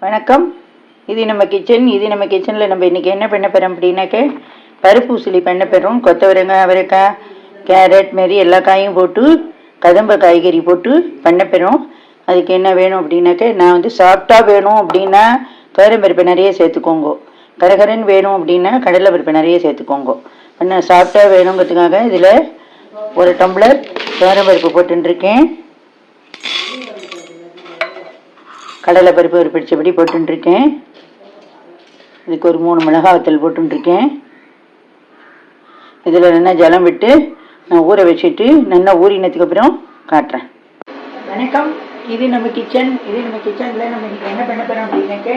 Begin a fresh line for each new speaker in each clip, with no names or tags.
வணக்கம். இது நம்ம கிச்சனில் நம்ம இன்றைக்கி என்ன பண்ண போகிறோம் அப்படின்னாக்க பருப்பு உசிலி பண்ண போகிறோம். கொத்தவரங்காய், அவரைக்காய், கேரட் மாரி எல்லா காயும் போட்டு கதம்ப காய்கறி போட்டு பண்ண போகிறோம். அதுக்கு என்ன வேணும் அப்படின்னாக்க நான் சாஃப்டாக வேணும் அப்படின்னா பருப்பை நிறைய சேர்த்துக்கோங்க. கரகரன்னு வேணும் அப்படின்னா கடலை பருப்பு நிறைய சேர்த்துக்கோங்க. ஆனால் சாஃப்டாக வேணுங்கிறதுக்காக இதில் 1 டம்ளர் பருப்பு போட்டுருக்கேன். கடலை பருப்பு ஒரு பிடிச்சபடி போட்டுருக்கேன். இதுக்கு ஒரு 3 மிளகாய் வத்தல் போட்டுருக்கேன். இதில் நல்லா ஜலம் விட்டு நான் ஊற வச்சுட்டு நல்லா ஊறினதுக்கு அப்புறம் காட்டுறேன். வணக்கம். இது நம்ம கிச்சனில் நம்ம இன்றைக்கி என்ன பண்ண போகிறோம் அப்படின்னாக்க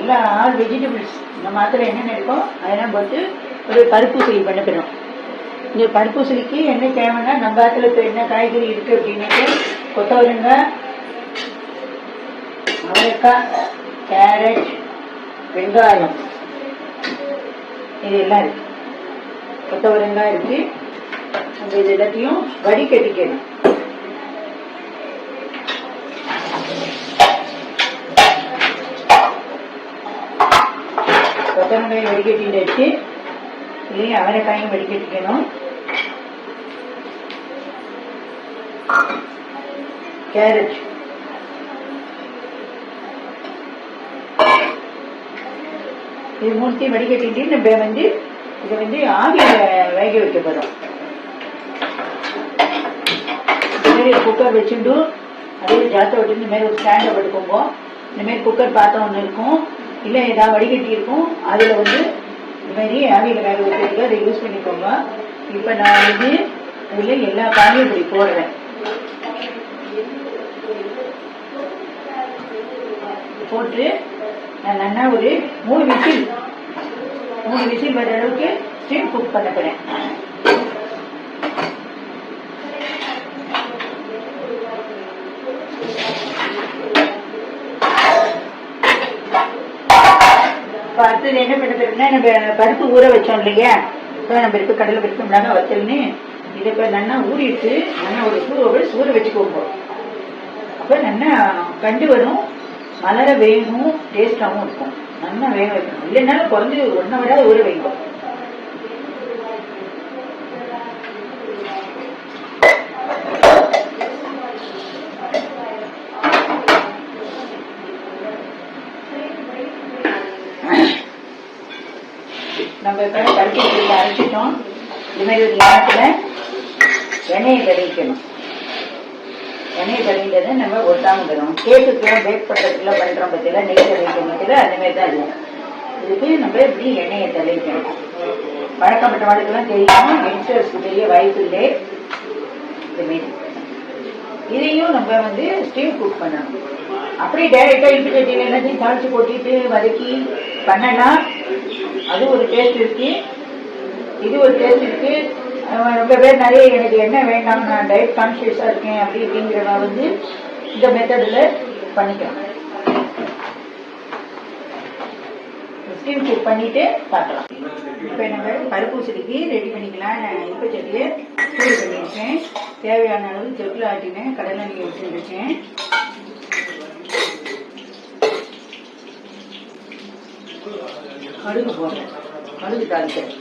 எல்லா ஆல் வெஜிடபிள்ஸ் இந்த மாத்திரை என்னென்ன இருக்கோ அதெல்லாம் போட்டு ஒரு பருப்பு உசிலி பண்ண போகிறோம். இந்த பருப்பு உசிலிக்கு என்ன தேவைன்னா நம்ம ஆற்றுல இப்போ என்ன காய்கறி இருக்குது அப்படின்னாக்க கொத்தவரங்காய், அவரைக்காய், கேரட், வெங்காயம் இது எல்லாம் இருக்கு. கொத்தவரங்காய் இருக்கு. நம்ம இது எல்லாத்தையும் வடிகட்டிக்கணும். கொத்தவரங்காயை வடிகட்டிட்டு வச்சு இல்லையா அவரைக்காயும் வடிகட்டிக்கணும். கேரட் இது மூணுத்தையும் வடிகட்டிட்டு நம்ம இதை ஆவியில் வேக வைக்க போகிறோம். இதுமாரி குக்கர் வச்சுட்டு அதே ஜலத்தை விட்டு இந்தமாரி ஒரு ஸ்டாண்டை பட்டுக்கோங்க. இந்தமாரி குக்கர் பாத்திரம் ஒன்று இருக்கும், இல்லை ஏதாவது வடிகட்டி இருக்கும், அதில் இதுமாரி ஆவியில் வேக வைக்கிறதுக்கு அதை யூஸ் பண்ணிக்கோங்க. இப்போ நான் அதில் எல்லா காயும் இப்படி போடுறேன். போட்டு நான் நல்லா ஒரு 3 விசில் வர அளவுக்கு ஸ்டீம் குக் பண்ண போறேன். அடுத்தது என்ன பண்ண போறோம்னா நம்ம பருப்பு ஊற வச்சோம் இல்லையா, நம்ம பருப்பு கடலை பருப்பு மிளகாய் வச்சல்னு இதை இப்போ நல்லா ஊறிட்டு நல்லா ஒரு 2 hours ஊற வச்சுக்கோங்க. அப்போ நல்லா கண்டு வரும், மலர வேகும், டேஸ்டாகவும் இருக்கும். நல்லா வேக வைக்கணும். இல்லைன்னாலும் குறைஞ்சி 1 hour ஊற வைங்க. நம்ம இப்போ பருப்பு அரைச்சிட்டோம். இது மாதிரி ஒரு நேரத்தில் எண்ணெயை தடவிக்கணும். எண்ணெய் தடவிட்டதை நம்ம ஒட்டாமல் தரும். கேக்குக்கெல்லாம் பேக் பண்ணுறதுக்குலாம் பண்ணுறோம் பற்றில நெய் தடவிக்கணும் பற்றில அந்தமாரி தான் இருக்கும். இதுக்கு நம்ம இப்படி எண்ணெயை தடவிக்கணும். பழக்கப்பட்ட வாழ்க்கெல்லாம் தெரியும், யங்ஸ்டர்ஸ்க்கு தெரிய வாய்ப்பு இல்லை. இதுமாரி இதையும் நம்ம ஸ்டீம் குக் பண்ணணும். அப்படியே டைரெக்டாக இழுப்பு சட்டியில் எல்லாத்தையும் தாளித்து கொட்டிட்டு வதக்கி பண்ணலாம். அது ஒரு டேஸ்ட் இருக்கு, இது ஒரு டேஸ்ட் இருக்கு. ரொம்ப பேர் நிறைய எனக்கு என்ன வேண்டாம், நான் டயட் கான்ஷியஸாக இருக்கேன் அப்படி இப்படிங்கிறவங்க இந்த மெத்தடில் பண்ணிக்கலாம். ஸ்டீம் குக் பண்ணிட்டு பார்க்கலாம். இப்போ நம்ம பருப்பு உசிலிக்கு ரெடி பண்ணிக்கலாம். நான் இழுப்பு சட்டியை சூடு பண்ணியிருக்கேன். தேவையான அளவு செக்கில் ஆட்டினேன், கடலை எண்ணெய் வச்சுருக்கேன். கடுகு போடுறேன். கடுகு தாளிக்கிறேன்.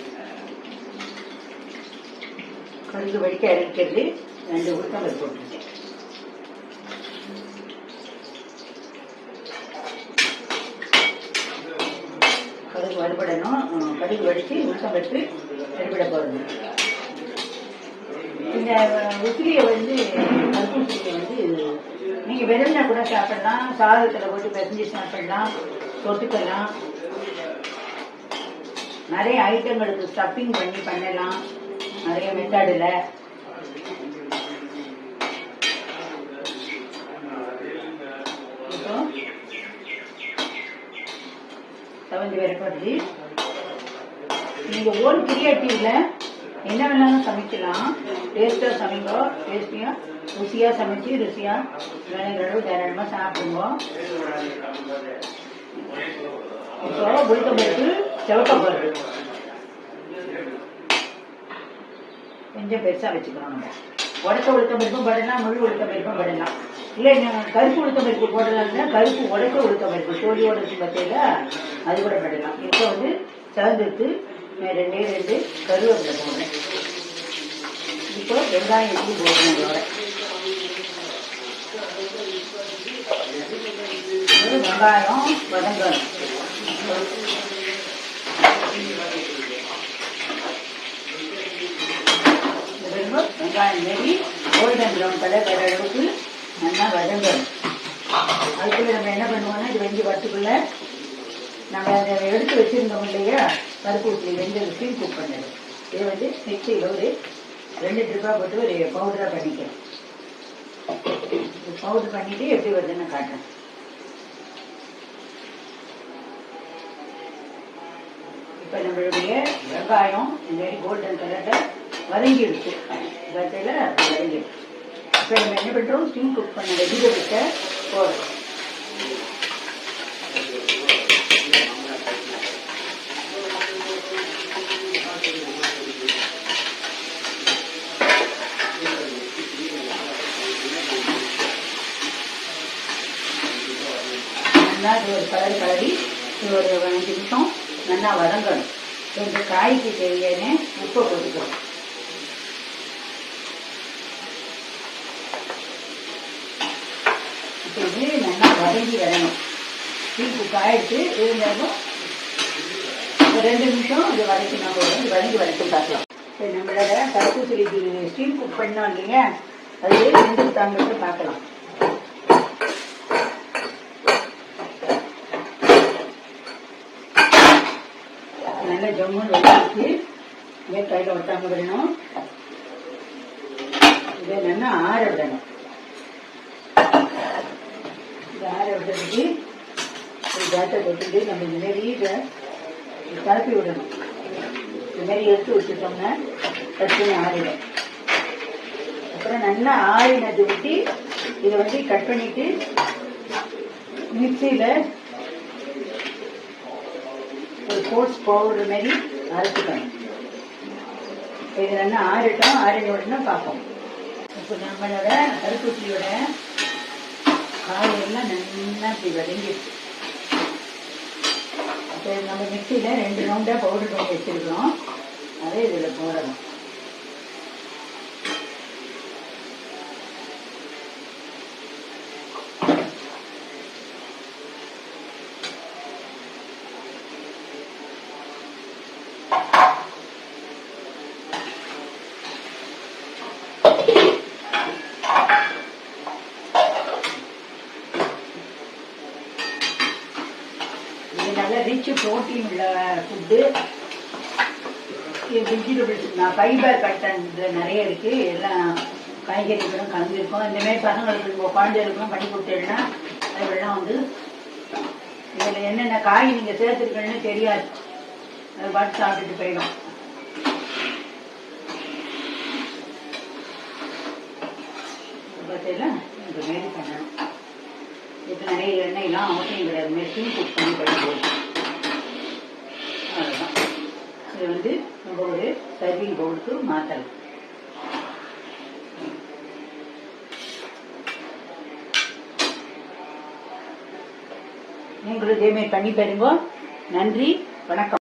கடுகு வடிக்க இறக்கிறது 2 உளுத்தம்பருப்பு போட்டுருக்கேன். கடுகு வறுபடணும். கடுகு வடித்து உளுத்தம்பருப்பு வறுபட போடணும். இந்த உசிலியை பருப்பு உசிலியை நீங்கள் வெறும்னா கூட சாப்பிடலாம், சாதத்தில் போட்டு பிசைஞ்சு சாப்பிடலாம், தொட்டுக்கலாம். நிறைய ஐட்டங்களுக்கு ஸ்டஃபிங் பண்ணி பண்ணலாம், நிறைய மெத்தடில். இப்போ தவஞ்சு விரப்படுது. நீங்கள் ஓன் கிரியேட்டிவ்ல என்ன வேணாலும் சமைக்கலாம். டேஸ்ட்டாக சமைங்கோ, டேஸ்டியாக ருசியாக சமைச்சு ருசியாக வேணுங்கிற அளவு தாராளமாக சாப்பிடுங்க. இப்போ உளுத்தம்பருப்பு, சிவப்பம்பருப்பு கொஞ்சம் பெருசாக வச்சுக்கிறோம். நம்ம உடச்ச உளுத்தம் பருப்பும் போடலாம், முழு உளுத்தம் பருப்பும் போடலாம். இல்லை கருப்பு உளுத்தம் பருப்பு போடலாம்னா கருப்பு உடச்ச உளுத்தம் பருப்பு சோழியோட இருக்கு பார்த்தீங்களா, அது கூட போடலாம். இப்போ வந்து சேர்ந்துட்டு ரெண்டே 2 கருவேப்பிலை போடுறேன். இப்போ வெங்காயம் எப்படி போடணும் அதோட வெங்காயம் வதங்கணும். வெங்காயம் மாரி கோல்டன் ப்ரௌன் கலர் வர அளவுக்கு நல்லா வதங்கணும். அதுக்குள்ள நம்ம என்ன பண்ணுவோம்னா இது வெஞ்சு வரத்துக்குள்ள நம்ம அதை எடுத்து வச்சிருந்தோம் இல்லையா, பருப்பு ஊற்றி வெஞ்சது ஸ்டீம் குக் பண்ணது, இதை வந்து மிக்சியில் ஒரு 2 ட்ரிப்பாக போட்டு ஒரு பவுடராக பண்ணிக்கிறேன். பவுடர் பண்ணிட்டு எப்படி வருதுன்னு காட்டுறேன். இப்போ நம்மளுடைய வெங்காயம் இந்த மாதிரி கோல்டன் கலரில் வதங்கிடுச்சு, பத்தில் வதங்கிடுச்சு. இப்போ நம்ம என்ன பண்ணுறோம், ஸ்டீம் குக் பண்ண வெஜிடபிள்ஸை போடுறோம். நல்லா இது ஒரு கலரி ஒரு 5 நிமிஷம் நல்லா வதங்கணும். இந்த காய்க்கு தேவையான உப்பை போட்டுக்கிறோம். இப்போ இது நல்லா வதங்கி வரணும். தீக்கு காய்ச்சி இருந்தாலும் ஒரு 2 நிமிஷம் இது வதக்கி நம்ம வதங்கி வதக்கி பார்க்கலாம். இப்போ நம்மளோட தர்பூசணி ஸ்டீம் குக் பண்ணோம் இல்லையா, அது வெந்துட்டாங்கன்னு பார்க்கலாம். நல்லா ஜம்முன்னு வச்சு கையில் ஒட்டாம விடணும். இதை நல்லா ஆற விடணும். இதை ஆற விடுறதுக்கு ஒரு ஜாத்தை போட்டுட்டு நம்ம இந்த மாதிரி இதை பரப்பி விடணும். இந்த மாதிரி எடுத்து வச்சுட்டோம்னா டக்குன்னு ஆறிடும். அப்புறம் நல்லா ஆறினது ஊற்றி இதை வந்து கட் பண்ணிட்டு மிக்சியில் ஒரு கோர்ஸ் பவுடர் மாதிரி அரைச்சிக்கணும். இது நல்லா ஆறிட்டோம். ஆறின உடனே பார்ப்போம். இப்போ நம்மளோட தர்பூசணியோட காயெல்லாம் நல்லா இப்படி வதங்கிடுச்சு. இப்போ நம்ம மிக்சியில் 2 ரவுண்டாக பவுடர் பண்ணி வச்சுருக்கோம், அதை இதில் போடணும். நல்ல ரிச் ப்ரோட்டீன் உள்ள ஃபுட்டு. வெஜிடபிள்ஸ் ஃபைபர் கண்டென்ட் நிறைய இருக்கு. எல்லாம் காய்கறிகளும் கலந்துருக்கும். இந்தமாதிரி பசங்களுக்கு குழந்தைகளுக்கும் பண்ணி கொடுத்தேன்னா அதெல்லாம் வந்து இதில் என்னென்ன காய் நீங்கள் சேர்த்துருக்கீங்கன்னு தெரியாது, அதை பார்த்து சாப்பிட்டுட்டு போயிடும். பார்த்தீங்களா, இந்த மாரி பண்ணணும். இப்போ நிறைய எண்ணெயெல்லாம் அவசியம் கிடையாது, மெஷின் குக் பண்ணி போகும். அவ்வளோதான். இது வந்து நம்ம ஒரு சர்விங் பவுலுக்கு மாற்றலாம். நீங்களும் இதேமாதிரி பண்ணி பாருங்க. நன்றி, வணக்கம்.